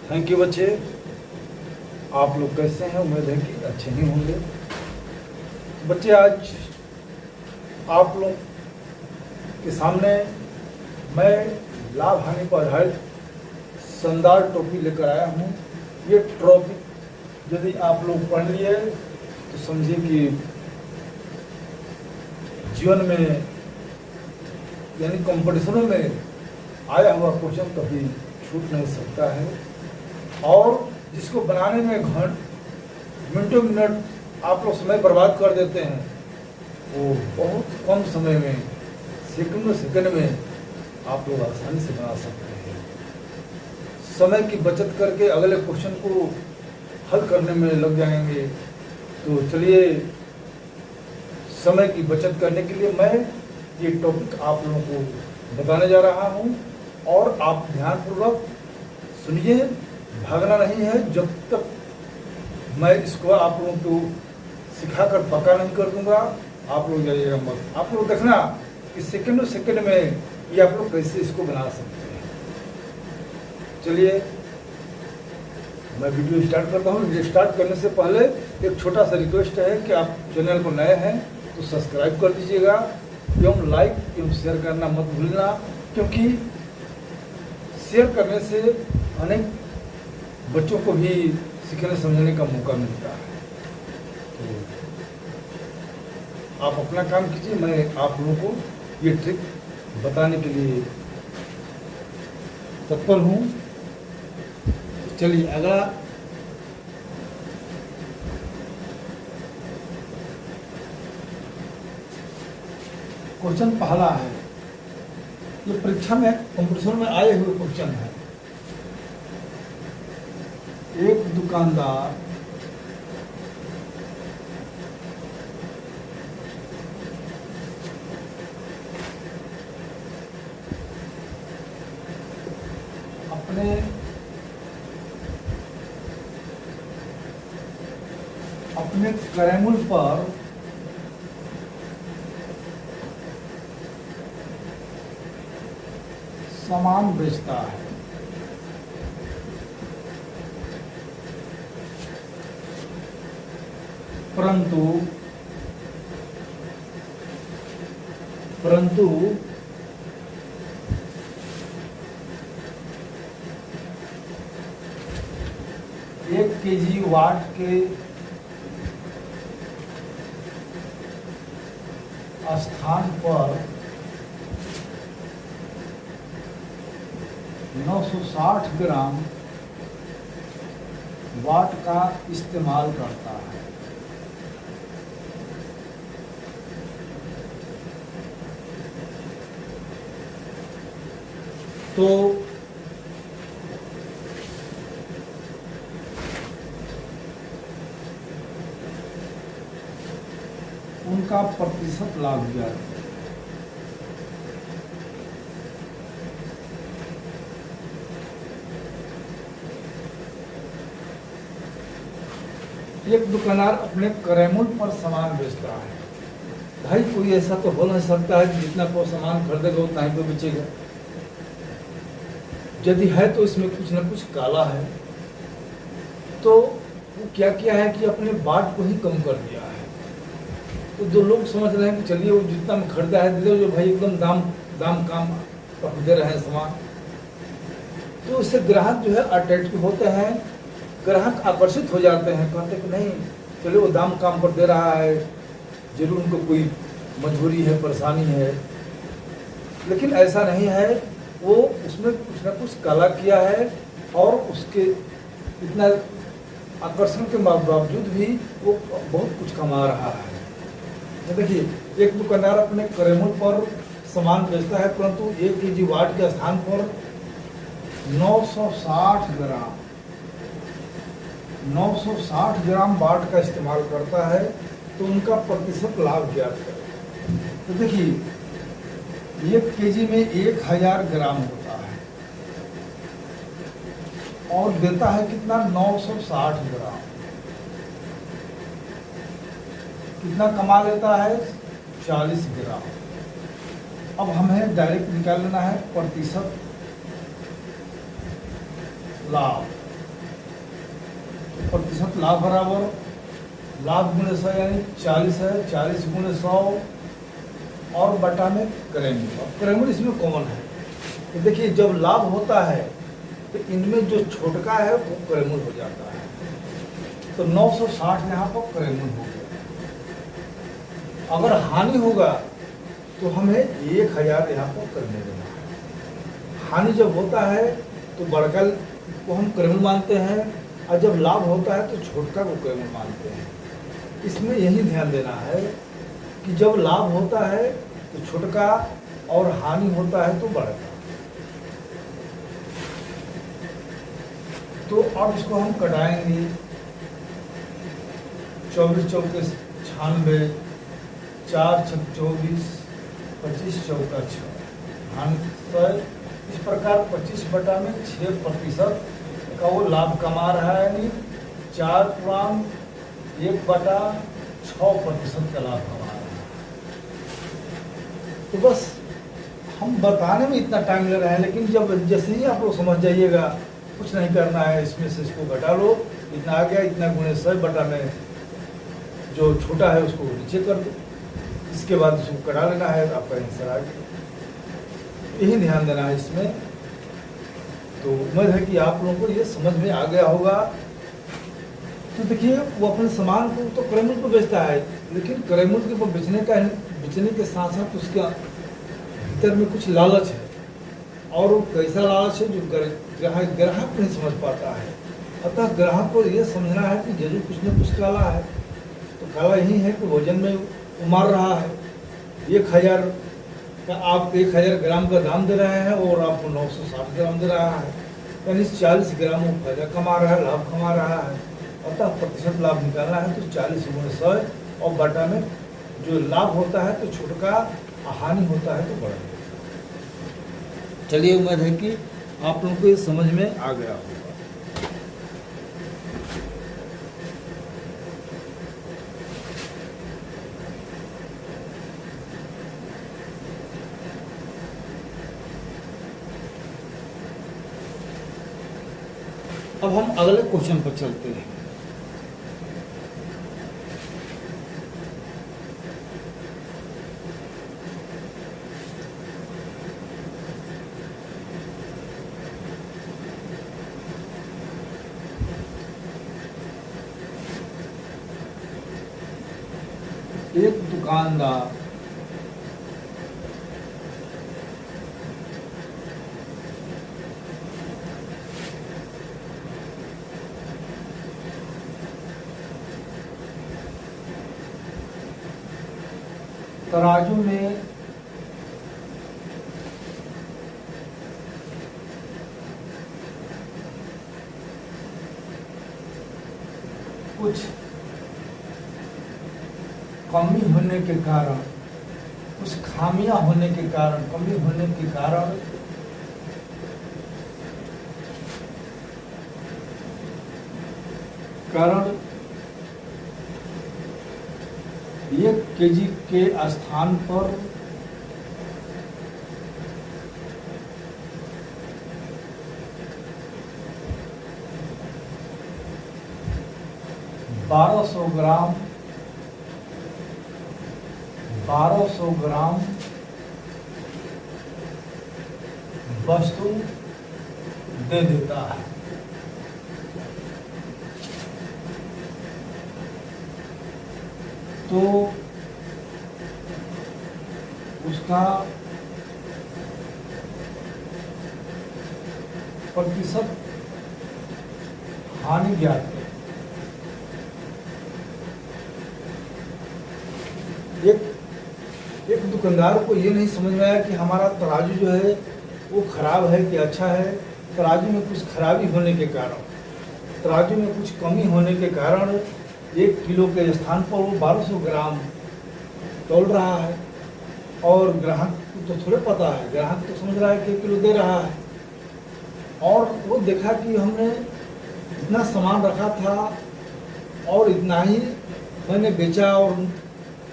Thank you बच्चे। आप लोग कैसे हैं? उम्मीद है कि अच्छे ही होंगे। बच्चे, आज आप लोग के सामने मैं लाभ हानि पर आधारित शानदार टॉपिक लेकर आया हूँ। ये टॉपिक यदि आप लोग पढ़ लिए तो समझिए कि जीवन में यानी कंपटीशनों में आया हुआ क्वेश्चन कभी छूट नहीं सकता है, और जिसको बनाने में मिनटों मिनट आप लोग समय बर्बाद कर देते हैं, वो बहुत कम समय में सेकंड में आप लोग आसानी से बना सकते हैं। समय की बचत करके अगले क्वेश्चन को हल करने में लग जाएंगे। तो चलिए, समय की बचत करने के लिए मैं ये टॉपिक आप लोगों को बताने जा रहा हूँ, और आप ध्यानपूर्वक सुनिए, भागना नहीं है। जब तक मैं इसको आप लोगों को सिखाकर पक्का नहीं कर दूंगा, आप लोग जाइएगा मत। आप लोग देखना कि सेकंड में ये आप लोग कैसे इसको बना सकते हैं। चलिए, मैं वीडियो स्टार्ट करता हूँ। वीडियो स्टार्ट करने से पहले एक छोटा सा रिक्वेस्ट है कि आप चैनल को नए हैं तो सब्सक्राइब कर दीजिएगा, एवं लाइक एवं शेयर करना मत भूलना, क्योंकि शेयर करने से अनेक बच्चों को भी सीखने समझने का मौका मिलता है। तो आप अपना काम कीजिए, मैं आप लोगों को ये ट्रिक बताने के लिए तत्पर हूँ। चलिए, अगला क्वेश्चन पहला है। ये परीक्षा में कंपटीशन में आए हुए क्वेश्चन है। एक दुकानदार अपने क्रयमूल्य पर सामान बेचता है, परंतु 1 केजी वाट के स्थान पर 960 ग्राम वाट का इस्तेमाल करता है। तो उनका प्रतिशत लाभ क्या है? एक दुकानदार अपने क्रयमूल्य पर सामान बेचता है। भाई, कोई ऐसा तो हो नहीं सकता है कि जितना को सामान खरीदेगा उतना ही को बेचेगा। यदि है तो इसमें कुछ न कुछ काला है। तो वो क्या किया है कि अपने बाट को ही कम कर दिया है। तो जो लोग समझ रहे हैं कि चलिए वो जितना में खरीदा है दे दो, जो भाई एकदम दाम काम पर दे रहे हैं सामान, तो इससे ग्राहक जो है अट्रैक्टिव होते हैं, ग्राहक आकर्षित हो जाते हैं, कहते हैं कि नहीं चलिए वो दाम काम पर दे रहा है, जरूर उनको कोई मजबूरी है, परेशानी है। लेकिन ऐसा नहीं है, वो उसमें कुछ ना कुछ काला किया है, और उसके इतना आकर्षण के बावजूद भी वो बहुत कुछ कमा रहा है। देखिए, एक दुकानदार अपने क्रयमूल्य पर सामान बेचता है, परंतु 1 केजी वाट के स्थान पर 960 ग्राम वाट का इस्तेमाल करता है। तो उनका प्रतिशत लाभ ज्ञात करें। तो देखिए, 1 केजी में 1000 ग्राम होता है, और देता है कितना? 960 ग्राम। कितना कमा लेता है? 40 ग्राम। अब हमें डायरेक्ट निकाल लेना है प्रतिशत लाभ। प्रतिशत लाभ बराबर लाभ गुणे 100 यानी 40 है, 40 गुणे 100 और बटा में क्रेमूल। अब क्रेमूल इसमें कॉमन है। तो देखिए जब लाभ होता है तो इनमें जो छोटका है वो क्रेमूल हो जाता है। तो 960 यहाँ पर क्रेमूल हो गया। अगर हानि होगा तो हमें 1000 यहाँ पर करने देना है। हानि जब होता है तो बड़का को हम क्रेमूल मानते हैं और जब लाभ होता है तो छोटका को क्रेमूल मानते हैं। इसमें यही ध्यान देना है कि जब लाभ होता है तो छोटका और हानि होता है तो बड़का। तो अब इसको हम कटाएंगे। 24 चौके 96, 4 छक 24, 25 चौका 6, हानि 100। इस प्रकार 25 बटा में 6% का वो लाभ कमा रहा है, यानी 4.1/6% का लाभ कमा रहा है। तो बस हम बताने में इतना टाइम ले रहे हैं, लेकिन जब जैसे ही आप लोग समझ जाइएगा, कुछ नहीं करना है, इसमें से इसको घटा लो, इतना आ गया, इतना गुणे 100 बटा में जो छोटा है उसको नीचे कर दो, इसके बाद उसको कटा लेना है, तो आपका आंसर आ गया। यही ध्यान देना है इसमें। तो उम्मीद है कि आप लोगों को ये समझ में आ गया होगा। तो देखिए वो अपने सामान को तो क्रेमूल को बेचता है, लेकिन क्रेमूल के बेचने के साथ साथ उसके भीतर में कुछ लालच है, और वो कैसा लालच है जो ग्राहक नहीं समझ पाता है। अतः ग्राहक को ये समझना है कि जरूर कुछ न कुछ काला है। तो काला यही है कि वजन में उमार रहा है। 1000 का आप 1000 ग्राम का दाम दे रहे हैं और आपको 960 ग्राम दे रहा है, यानी 40 ग्राम वो फायदा कमा रहा है, लाभ कमा रहा है। अतः प्रतिशत लाभ निकालना है तो 40 गुणे 100 और बटा में जो लाभ होता है तो छोटका, हानि होता है तो बड़ा। चलिए उम्मीद है कि आप लोगों को ये समझ में आ गया होगा। अब हम अगले क्वेश्चन पर चलते हैं। एक दुकानदार तराजू में कुछ कमी होने के कारण, कुछ खामियां होने के कारण, कमी होने के कारण एक केजी के स्थान पर 1200 ग्राम वस्तु दे देता है। तो उसका प्रतिशत हानि ज्ञात है। एक दुकानदार को ये नहीं समझ में आया कि हमारा तराजू जो है वो खराब है कि अच्छा है। तराजू में कुछ खराबी होने के कारण, तराजू में कुछ कमी होने के कारण 1 किलो के स्थान पर वो 1200 ग्राम तोल रहा है। और ग्राहक को तो थोड़े पता है, ग्राहक तो समझ रहा है कि 1 किलो दे रहा है। और वो देखा कि हमने इतना सामान रखा था और इतना ही मैंने बेचा और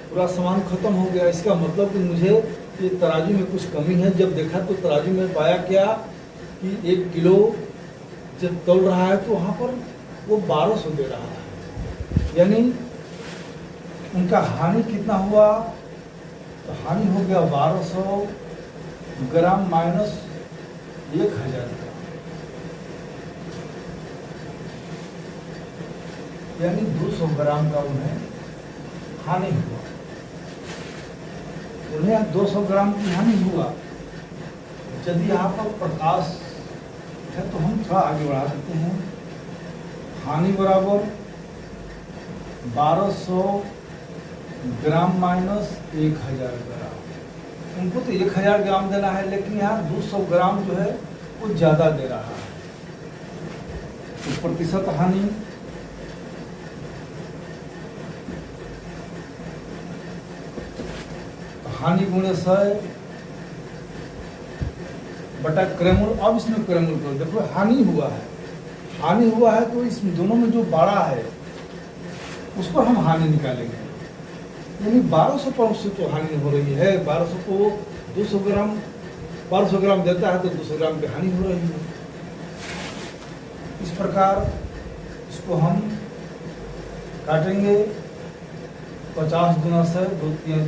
पूरा सामान खत्म हो गया। इसका मतलब कि मुझे ये तराजू में कुछ कमी है। जब देखा तो तराजू में पाया क्या कि 1 किलो जब तोल रहा है तो वहाँ पर वो 1200 दे रहा है, यानी उनका हानि कितना हुआ? तो हानि हो गया 1200 ग्राम माइनस 1000 ग्राम, यानी 200 ग्राम का उन्हें हानि हुआ। उन्हें 200 ग्राम की हानि हुआ। यदि यहाँ पर प्रकाश है तो हम थोड़ा आगे बढ़ा सकते हैं। हानि बराबर 1200 ग्राम माइनस 1000 ग्राम। उनको तो 1000 ग्राम देना है, लेकिन यहाँ 200 ग्राम जो है वो ज़्यादा दे रहा है। तो प्रतिशत हानि गुणे 100 बटा क्रयमूल। अब इसमें क्रयमूल करो, देखो हानि हुआ है तो इस दोनों में जो बड़ा है उस पर हम हानि निकालेंगे, यानी 1200 पर उससे तो हानि हो रही है। 1200 को 200 ग्राम देता है तो 200 ग्राम की हानि हो रही है। इस प्रकार इसको हम काटेंगे। 50 गुना 100 2 3,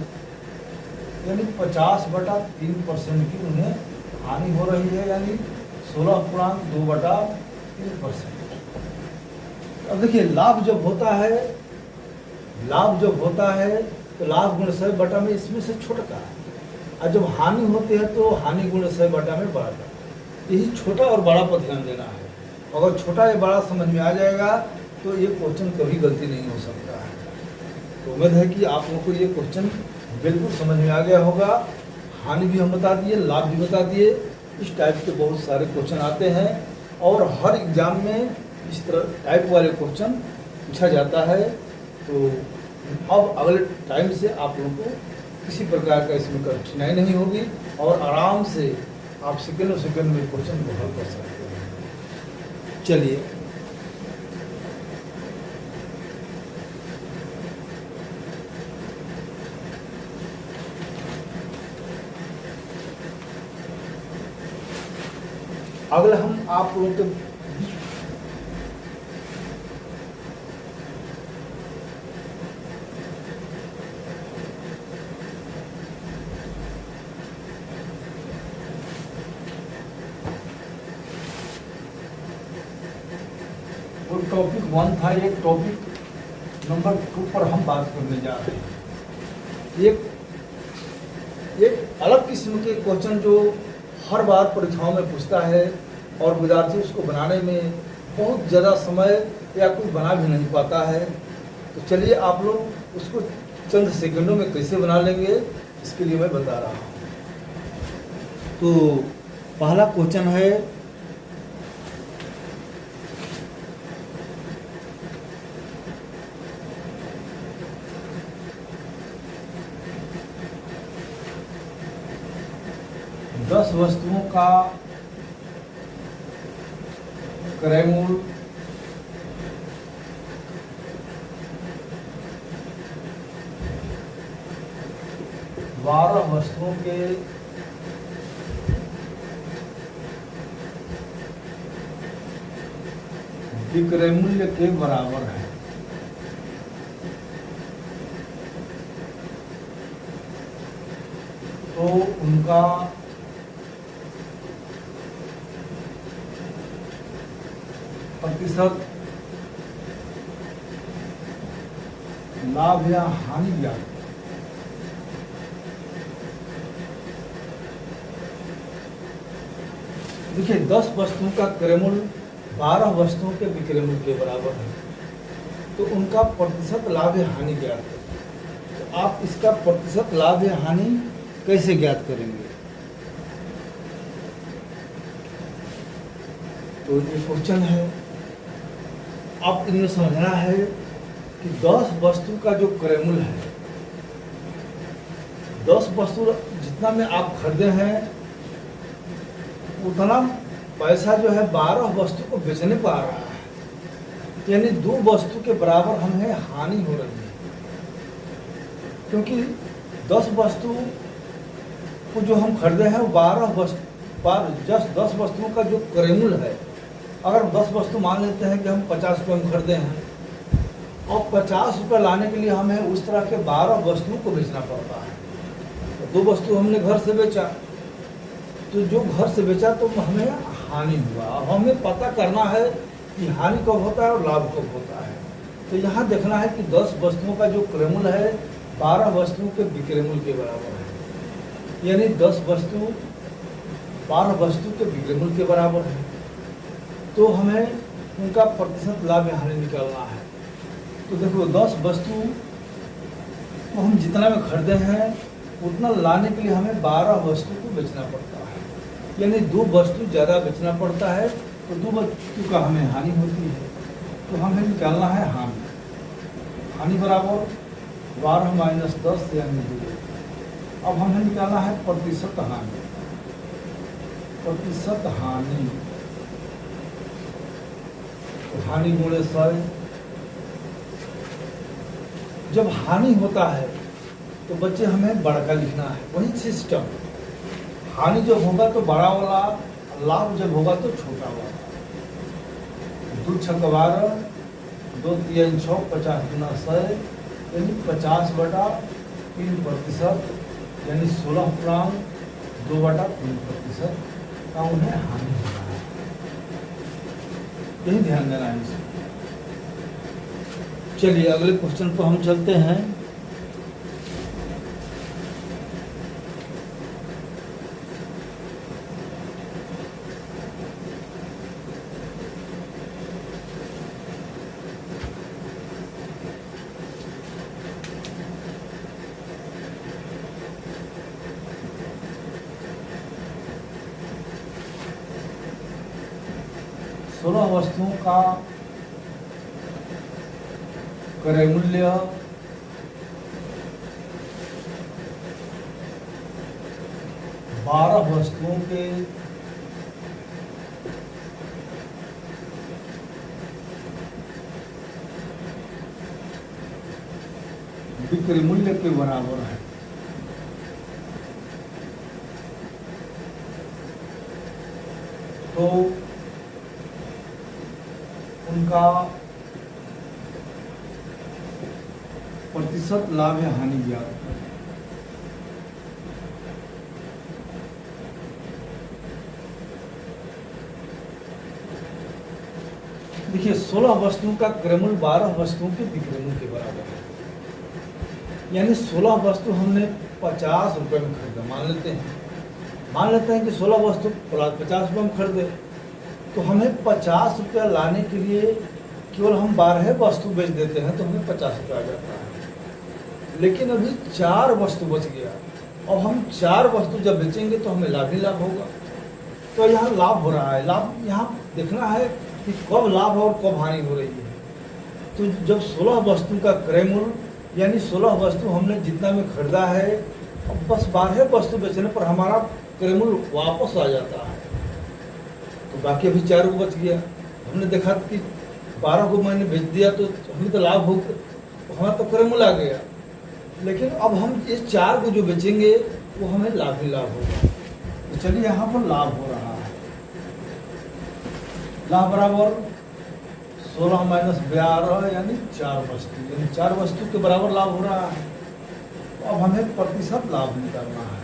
यानी 50/3% की उन्हें हानि हो रही है, यानी 16.2/3%। अब देखिए लाभ जब होता है तो लाभ गुण 100 बटा में इसमें से छोटा है, और जब हानि होती है तो हानि गुण 100 बटा में बड़ा का। यही छोटा और बड़ा पर ध्यान देना है। अगर छोटा या बड़ा समझ में आ जाएगा तो ये क्वेश्चन कभी गलती नहीं हो सकता है। तो उम्मीद है कि आप लोगों को ये क्वेश्चन बिल्कुल समझ में आ गया होगा। हानि भी हम बता दिए, लाभ भी बता दिए। इस टाइप के बहुत सारे क्वेश्चन आते हैं और हर एग्जाम में इस तरह टाइप वाले क्वेश्चन पूछा जाता है। तो अब अगले टाइम से आप लोगों को किसी प्रकार का इसमें कठिनाई नहीं होगी और आराम से आप सेकंड में क्वेश्चन को हल कर सकते हैं। चलिए अगला हम आप लोगों के टॉपिक 1 था, एक टॉपिक नंबर 2 पर हम बात करने जा रहे हैं। एक अलग किस्म के क्वेश्चन जो हर बार परीक्षाओं में पूछता है और विद्यार्थी उसको बनाने में बहुत ज़्यादा समय या कोई बना भी नहीं पाता है। तो चलिए आप लोग उसको चंद सेकंडों में कैसे बना लेंगे इसके लिए मैं बता रहा हूँ। तो पहला क्वेश्चन है, दस वस्तुओं का क्रय मूल्य 12 वस्तुओं के विक्रय मूल्य के बराबर है। तो उनका प्रतिशत लाभ या हानि ज्ञात। देखिए 10 वस्तुओं का क्रय मूल्य 12 वस्तुओं के विक्रय मूल्य के बराबर है, तो उनका प्रतिशत लाभ या हानि ज्ञात है। तो आप इसका प्रतिशत लाभ या हानि कैसे ज्ञात करेंगे? तो ये क्वेश्चन है, आप इनमें समझना है कि 10 वस्तु का जो क्रय मूल्य है, 10 वस्तु जितना में आप खरीदे हैं उतना पैसा जो है 12 वस्तु को बेचने पर आ रहा है, यानी 2 वस्तु के बराबर हमें हानि हो रही है। क्योंकि 10 वस्तु को जो हम खरीदे हैं 10 वस्तुओं का जो क्रय मूल्य है अगर 10 वस्तु मान लेते हैं कि हम 50 रुपये में खरीदे हैं और 50 रुपये लाने के लिए हमें उस तरह के 12 वस्तुओं को बेचना पड़ता है। तो 2 वस्तु हमने घर से बेचा, तो जो घर से बेचा तो हमें हानि हुआ। अब हमें पता करना है कि हानि कब होता है और लाभ कब होता है। तो यहाँ देखना है कि 10 वस्तुओं का जो क्रय मूल्य है 12 वस्तुओं के विक्रय मूल्य के बराबर है, यानी 10 वस्तु 12 वस्तु के विक्रय मूल्य के बराबर है। तो हमें उनका प्रतिशत लाभ या हानि निकालना है। तो देखो 10 वस्तु तो हम जितना में खरीदे हैं उतना लाने के लिए हमें 12 वस्तु को बेचना पड़ता है, यानी 2 वस्तु ज़्यादा बेचना पड़ता है, तो 2 वस्तु का हमें हानि होती है। तो हमें निकालना है हानि। हानि बराबर 12 माइनस 10 यानी 2। अब हमें निकालना है प्रतिशत हानि। प्रतिशत हानि, तो हानि गुणे 100। जब हानि होता है तो बच्चे हमें बड़ा का लिखना है, वही सिस्टम। हानि जब होगा तो बड़ा वाला, लाभ जब होगा तो छोटा वाला। 2 छक 12, 2 3 6, 50 गुना 100 यानी 50/3%, यानी 16.2/3% का उन्हें हानि होना है। यही ध्यान देना है इसमें। चलिए अगले क्वेश्चन पर हम चलते हैं। सोलह वस्तुओं का क्रय मूल्य 12 वस्तुओं के विक्रय मूल्य के बराबर है। तो उनका प्रतिशत लाभ या हानि ज्ञात करें। देखिए 16 वस्तुओं का क्रय मूल्य 12 वस्तुओं के विक्रय मूल्य के बराबर है, यानी 16 वस्तु हमने 50 रुपये में खरीदा। मान लेते हैं कि 16 वस्तु 50 रुपये में खरीदे, तो हमें 50 रुपया लाने के लिए केवल हम 12 वस्तु बेच देते हैं तो हमें 50 रुपया आ जाता है। लेकिन अभी 4 वस्तु बच गया, और हम 4 वस्तु जब बेचेंगे तो हमें लाभ ही लाभ होगा। तो यहाँ लाभ हो रहा है। लाभ यहाँ देखना है कि कब लाभ और कब हानि हो रही है। तो जब 16 वस्तु का क्रय मूल्य यानी 16 वस्तु हमने जितना में खरीदा है, अब बस 12 वस्तु बेचने पर हमारा क्रय मूल्य वापस आ जाता है, तो बाकी अभी 4 को बच गया। हमने देखा कि 12 को मैंने बेच दिया तो हमें तो लाभ हो गया, तो हमारा तो क्रय मूल्य आ गया। लेकिन अब हम इस 4 को जो बेचेंगे वो हमें लाभ ही लाभ होगा। तो चलिए यहाँ पर लाभ हो रहा है। लाभ बराबर 16 माइनस 12 यानी 4 वस्तु, यानी 4 वस्तु के बराबर लाभ हो रहा है। तो अब हमें प्रतिशत लाभ निकालना है।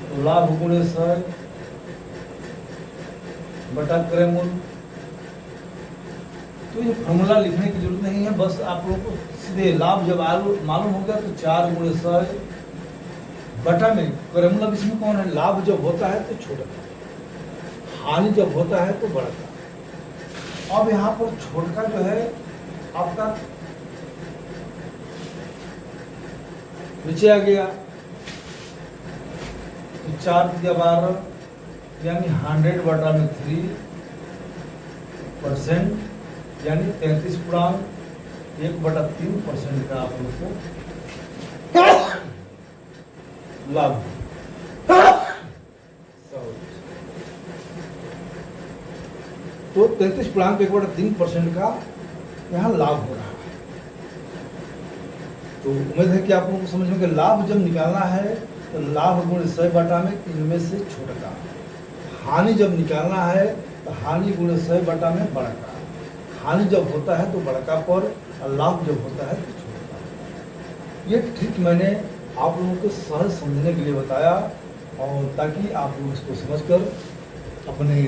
तो लाभ गुणे 100 बटा क्रय मूल्य। तो ये फॉर्मूला लिखने की जरूरत नहीं है, बस आप लोगों को सीधे लाभ जब मालूम हो गया तो 4 गुणे 100 बटा में क्रय मूल्य। अब इसमें कौन है? लाभ जब होता है तो छोटा का, हानि जब होता है तो बड़ा का। अब यहाँ पर छोटा जो है आपका नीचे आ गया, 4 या 12 यानी 100/3%, यानी 33.1/3% का आप लोग को लाभ। तो 33.1/3% का यहाँ लाभ हो रहा है। तो उम्मीद है कि आप लोगों को समझ में कि लाभ जब निकालना है तो लाभ गुणे 100 बटा में इनमें से छोटा, हानि जब निकालना है तो हानि गुणे 100 बटा में बड़का। हानि जब होता है तो बड़का पर, और लाभ जब होता है तो छोटा। ये ट्रिक मैंने आप लोगों को सहज समझने के लिए बताया, और ताकि आप लोग इसको समझकर अपने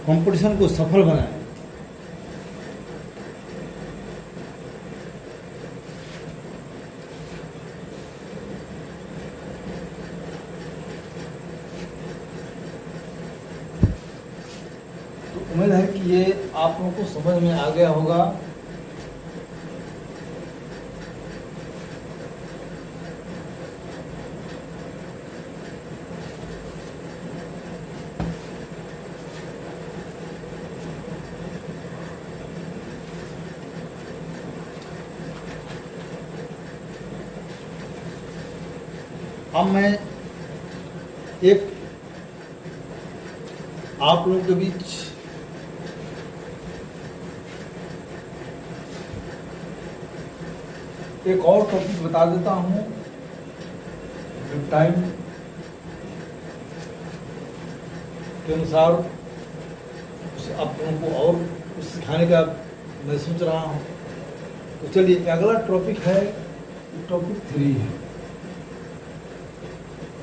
कंपटीशन को सफल बनाएं। तो उम्मीद है कि ये आप लोगों को समझ में आ गया होगा। अब मैं एक आप लोगों के बीच एक और टॉपिक बता देता हूँ। टाइम के अनुसार आप लोगों को और कुछ सिखाने का मैं सोच रहा हूँ। तो चलिए अगला टॉपिक है, टॉपिक 3 है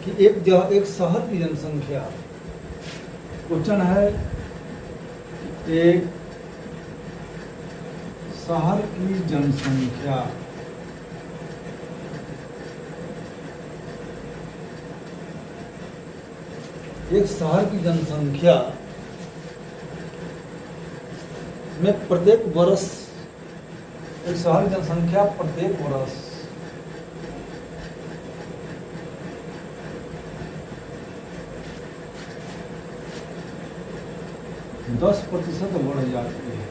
कि एक शहर की जनसंख्या। क्वेश्चन है एक शहर की जनसंख्या में प्रत्येक वर्ष, एक शहर की जनसंख्या प्रत्येक वर्ष 10% बढ़ जाती है।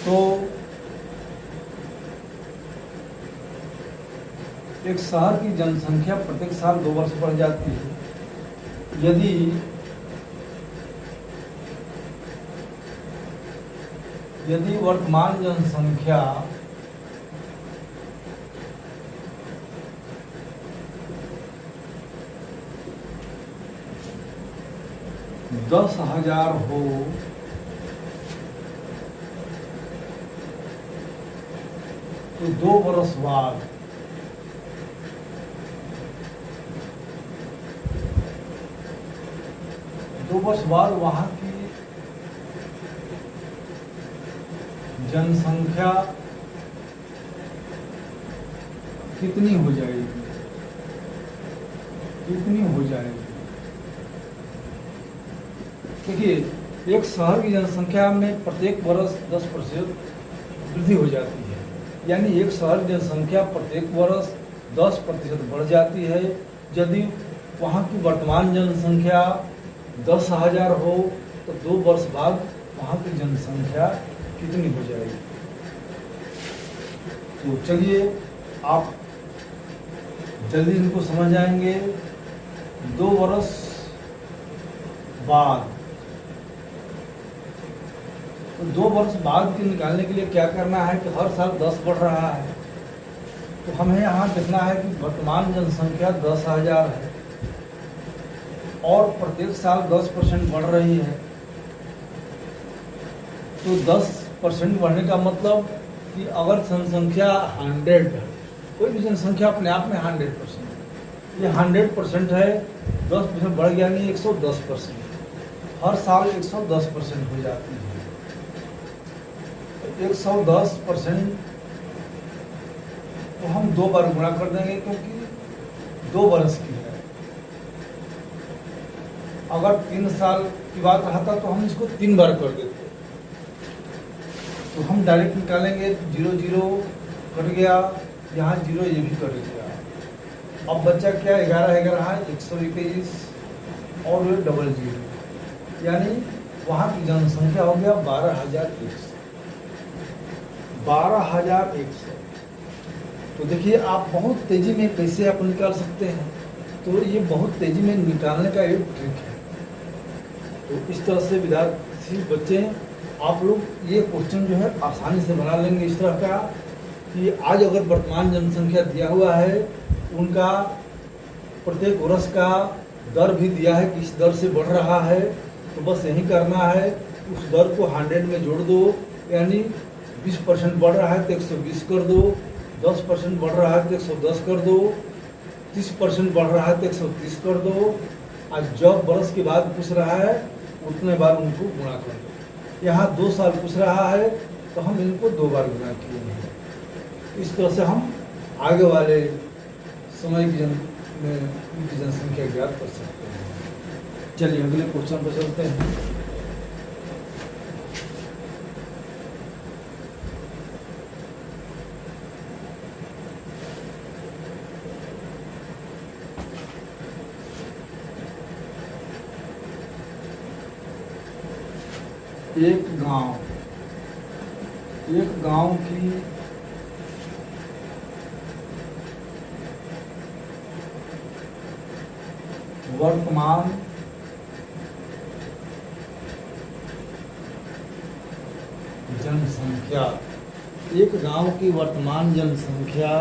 तो एक शहर की जनसंख्या प्रत्येक साल 2 वर्ष बढ़ जाती है। यदि वर्तमान जनसंख्या दस हजार हो तो 2 वर्ष बाद वहां की जनसंख्या कितनी हो जाएगी? देखिए, एक शहर की जनसंख्या में प्रत्येक वर्ष 10% वृद्धि हो जाती है। यानी एक शहर की जनसंख्या प्रत्येक वर्ष 10% बढ़ जाती है। यदि वहाँ की वर्तमान जनसंख्या 10,000 हो तो 2 वर्ष बाद वहाँ की जनसंख्या कितनी हो जाएगी? तो चलिए आप जल्दी इनको समझ जाएंगे। 2 वर्ष बाद, तो 2 वर्ष बाद के निकालने के लिए क्या करना है कि हर साल 10 बढ़ रहा है, तो हमें यहाँ देखना है कि वर्तमान जनसंख्या 10,000 है और प्रत्येक साल 10% बढ़ रही है। तो 10% बढ़ने का मतलब कि अगर जनसंख्या 100 है, कोई भी जनसंख्या अपने आप में 100%, ये 100% है, 10% बढ़ गया नहीं 110%। हर साल 110% हो जाती है। 110% तो हम 2 बार गुणा कर देंगे क्योंकि 2 वर्ष की है। अगर 3 साल की बात रहता तो हम इसको 3 बार कर देते। तो हम डायरेक्ट निकालेंगे, 0 0 कट गया, यहाँ 0 ये भी कट गया। अब बच्चा क्या 11 11 121 और ये डबल 0, यानी वहाँ की जनसंख्या हो गया 12,100। 12,100। तो देखिए आप बहुत तेजी में कैसे आप निकाल सकते हैं। तो ये बहुत तेजी में निकालने का एक ट्रिक है। तो इस तरह से विद्यार्थी विद्यार्थी बच्चे, आप लोग ये क्वेश्चन जो है आसानी से बना लेंगे इस तरह का कि आज अगर वर्तमान जनसंख्या दिया हुआ है, उनका प्रत्येक वर्ष का दर भी दिया है कि इस दर से बढ़ रहा है, तो बस यही करना है, उस दर को 100 में जोड़ दो, यानी 20% बढ़ रहा है तो 120 कर दो, 10% बढ़ रहा है तो 110 कर दो, 30% बढ़ रहा है तो 130 कर दो, आज जब बरस के बाद पूछ रहा है उतने बार उनको गुणा कर दो। यहाँ 2 साल पूछ रहा है तो हम इनको 2 बार गुणा किए हैं। इस तरह से हम आगे वाले समय की इनकी जनसंख्या ज्ञात कर सकते हैं। चलिए अगले क्वेश्चन पर चलते हैं। एक गांव की वर्तमान जनसंख्या, एक गांव की वर्तमान जनसंख्या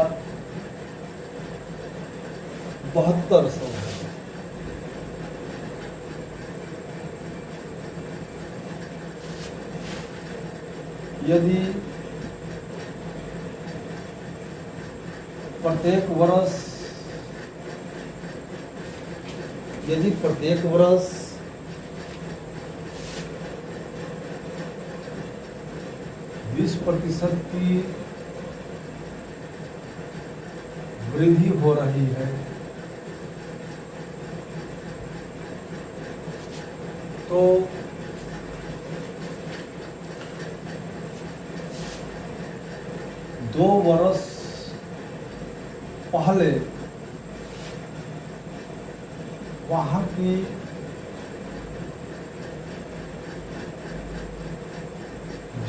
7200 है। यदि प्रत्येक वर्ष 20% की वृद्धि हो रही है, तो दो वर्ष पहले वहाँ की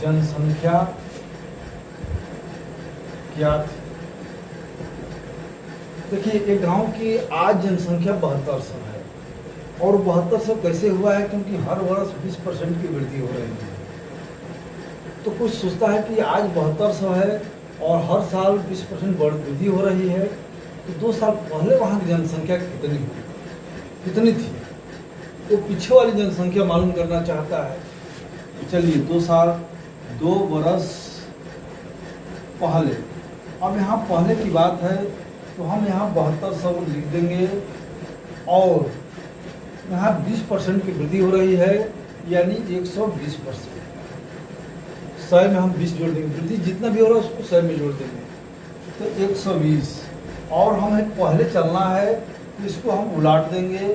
जनसंख्या क्या थी? देखिए, एक गांव की आज जनसंख्या 7200 है, और 7200 कैसे हुआ है? क्योंकि हर वर्ष 20% की वृद्धि हो रही है। तो कुछ सोचता है कि आज 7200 है और हर साल 20% वृद्धि हो रही है, तो 2 साल पहले वहाँ की जनसंख्या कितनी थी? वो पीछे वाली जनसंख्या मालूम करना चाहता है। तो चलिए 2 बरस पहले, अब यहाँ पहले की बात है तो हम यहाँ 7200 लिख देंगे, और यहाँ 20% की वृद्धि हो रही है, यानी 120%। 100 में हम 20 जोड़ देंगे, वृद्धि जितना भी हो रहा है उसको 100 में जोड़ देंगे, तो 120। और हमें पहले चलना है तो इसको हम उलाट देंगे,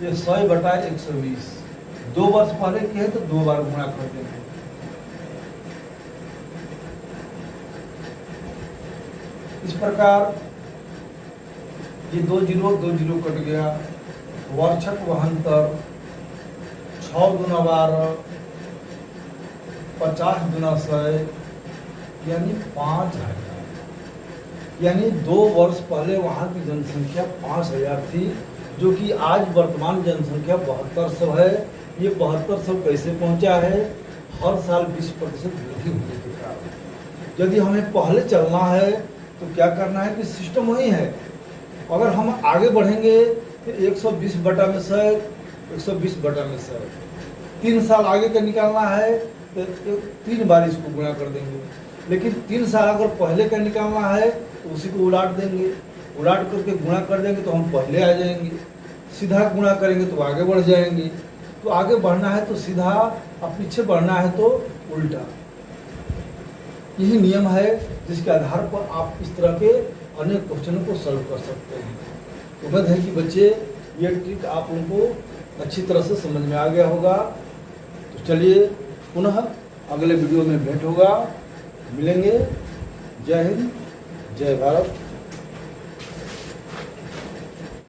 ये 100/120। 2 वर्ष पहले की है तो 2 बार गुणा कर देंगे। इस प्रकार ये 2 जीरो कट गया, वार्षिक वहांतर 6 गुना 12, 50 गुना 100, यानी 5000। यानी 2 वर्ष पहले वहाँ की जनसंख्या 5000 थी, जो कि आज वर्तमान जनसंख्या 7200 है। ये 7200 कैसे पहुँचा है? हर साल 20% वृद्धि होने के कारण। यदि हमें पहले चलना है तो क्या करना है कि सिस्टम वही है। अगर हम आगे बढ़ेंगे तो 120/100, 120/100, 3 साल आगे का निकालना है तो 3 बार इसको गुणा कर देंगे। लेकिन 3 साल अगर पहले का निकालना है तो उसी को उलाट देंगे, उलाट करके गुणा कर देंगे तो हम पहले आ जाएंगे। सीधा गुणा करेंगे तो आगे बढ़ जाएंगे। तो आगे बढ़ना है तो सीधा, और पीछे बढ़ना है तो उल्टा। यही नियम है जिसके आधार पर आप इस तरह के अनेक क्वेश्चनों को सॉल्व कर सकते हैं। उम्मीद है कि बच्चे ये ट्रिक आप उनको अच्छी तरह से समझ में आ गया होगा। तो चलिए पुनः अगले वीडियो में भेंट होगा, मिलेंगे। जय हिंद, जय भारत।